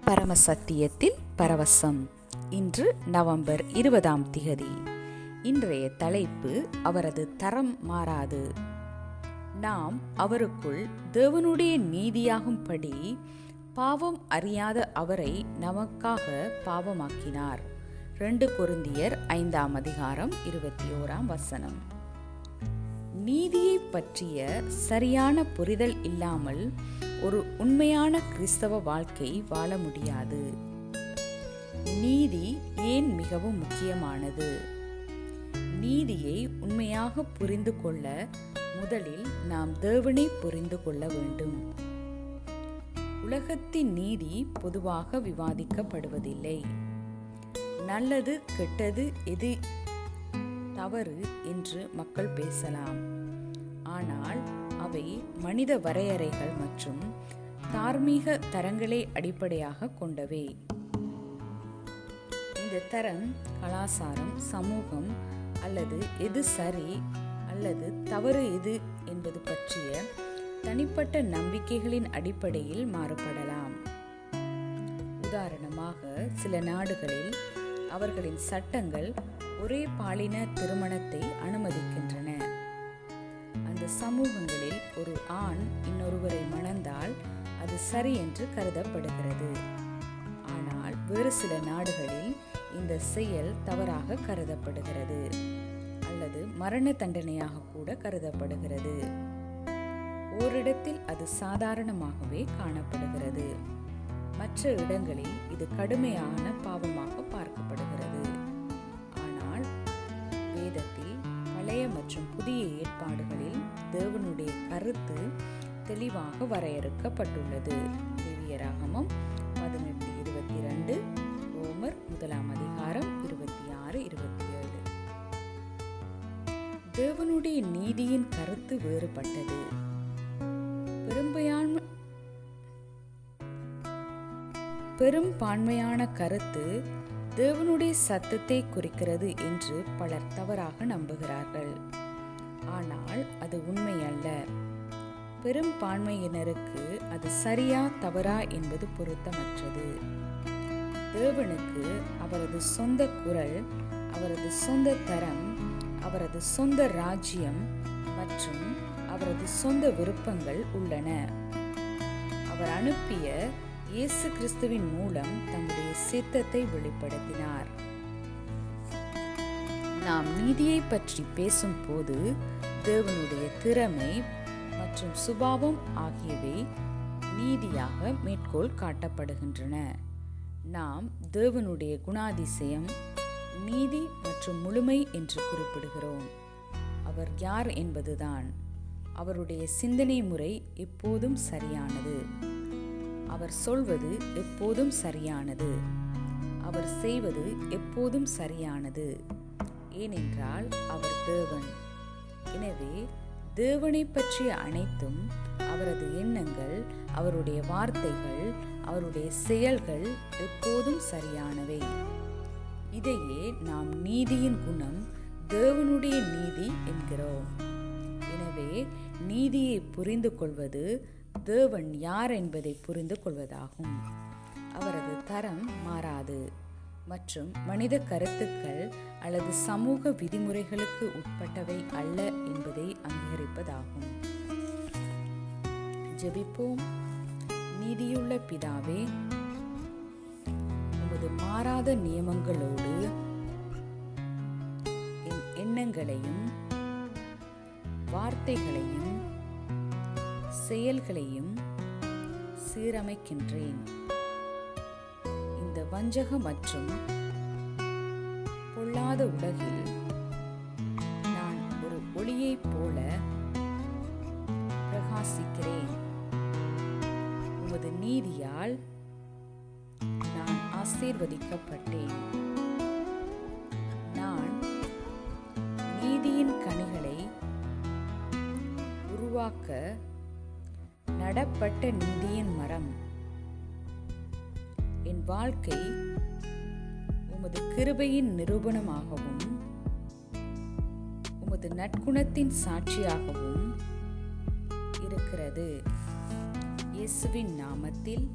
பரமசத்தியத்தில் பரவசம். இன்று நவம்பர் 20 இன்றைய தலைப்பு அவரது தரம் மாறாது. நாம் அவருக்குள் தேவனுடைய நீதியாகும்படி பாவம் அறியாத அவரை நமக்காக பாவமாக்கினார். 2 கொரிந்தியர் 5:21. நீதியை பற்றிய சரியான புரிதல் இல்லாமல் ஒரு உண்மையான கிறிஸ்தவ வாழ்க்கை வாழ முடியாது. நீதி ஏன் மிகவும் முக்கியமானது? நீதியை உண்மையாக புரிந்து கொள்ள முதலில் நாம் தேவனை புரிந்து கொள்ள வேண்டும். உலகத்தின் நீதி பொதுவாக விவாதிக்கப்படுவதில்லை. நல்லது கெட்டது எது தவறு என்று மக்கள் பேசலாம். ஆனால் அவை மனித வரையறைகள் மற்றும் தார்மீக தரங்களை அடிப்படையாக கொண்டவை. இந்த தரம் கலாச்சாரம், சமூகம் அல்லது எது சரி அல்லது தவறு எது என்பது பற்றிய தனிப்பட்ட நம்பிக்கைகளின் அடிப்படையில் மாறுபடலாம். உதாரணமாக, சில நாடுகளில் அவர்களின் சட்டங்கள் ஒரே பாலின திருமணத்தை அனுமதிக்கின்றன. அந்த சமூகங்களில் ஒரு ஆண் இன்னொருவரை மணந்தால் அது சரி என்று கருதப்படுகிறது. ஆனால் வேறு சில நாடுகளில் இந்த செயல் தவறாக கருதப்படுகிறது அல்லது மரண தண்டனையாக கூட கருதப்படுகிறது. ஓரிடத்தில் அது சாதாரணமாகவே காணப்படுகிறது. மற்ற இடங்களில் இது கடுமையான பாவமாக பார்க்கப்படுகிறது. ஆனால் வேதத்தில் பழைய மற்றும் புதிய ஏற்பாடுகளில் தேவனுடைய கருத்து தெளிவாக வரையறுக்கப்பட்டுள்ளது. லேவியராகமம் 18:22, ரோமர் 1:26-27. தேவனுடைய நீதியின் கருத்து வேறுபட்டது. பெரும்பான்மையான கருத்து தேவனுடைய சத்தத்தை குறிக்கிறது என்று பலர் தவறாக நம்புகிறார்கள். ஆனால் அது உண்மையல்ல. பெரும்பான்மையினருக்கு அது சரியா தவறா என்பது பொருத்தமற்றது. தேவனுக்கு அவரது சொந்த குரல், அவரது சொந்த தரம், அவரது சொந்த ராஜ்யம் மற்றும் அவரது சொந்த விருப்பங்கள் உள்ளன. அவர் அனுப்பிய இயேசு கிறிஸ்துவின் மூலம் தம்முடைய சித்தத்தை வெளிப்படுத்தினார். நாம் நீதியை பற்றி பேசும் போது தேவனுடைய திறமை மற்றும் சுபாவம் ஆகியவை நீதியாக மேற்கோள் காட்டப்படுகின்றன. நாம் தேவனுடைய குணாதிசயம், நீதி மற்றும் முழுமை என்று குறிப்பிடுகிறோம். அவர் யார் என்பதுதான். அவருடைய சிந்தனை முறை எப்போதும் சரியானது. அவர் சொல்வது எப்போதும் சரியானது. அவர் செய்வது எப்போதும் சரியானது. ஏனென்றால் அவர் தேவன். எனவே தேவனை பற்றிய அனைத்தும், அவரது எண்ணங்கள், அவருடைய வார்த்தைகள், அவருடைய செயல்கள் எப்போதும் சரியானவை. இதையே நாம் நீதியின் குணம், தேவனுடைய நீதி என்கிறோம். எனவே நீதியை புரிந்து கொள்வது தேவன் யார் என்பதை புரிந்து கொள்வதாகும். அவரது தரம் மாறாது மற்றும் மனித கருத்துக்கள் அல்லது சமூக விதிமுறைகளுக்கு உட்பட்டவை அல்ல என்பதை அங்கீகரிப்பதாகும். ஜெபிப்போம். நீதியுள்ள பிதாவே, உமது மாறாத நியமங்களோடு என் எண்ணங்களையும் வார்த்தைகளையும் செயல்களையும் சீரமைக்கின்றேன். இந்த வஞ்சக மற்றும் பொல்லாத உலகில் நான் ஒரு ஒளியைப் போல பிரகாசிக்கிறேன். உமது நீதியால் நான் ஆசீர்வதிக்கப்பட்டேன். நான் நீதியின் கனிகளை உருவாக்க நடப்பட்ட நீதியின் மரம். என் வாழ்க்கை உமது கிருபையின் நிரூபணமாகவும் உமது நற்குணத்தின் சாட்சியாகவும் இருக்கிறது. இயேசுவின் நாமத்தில்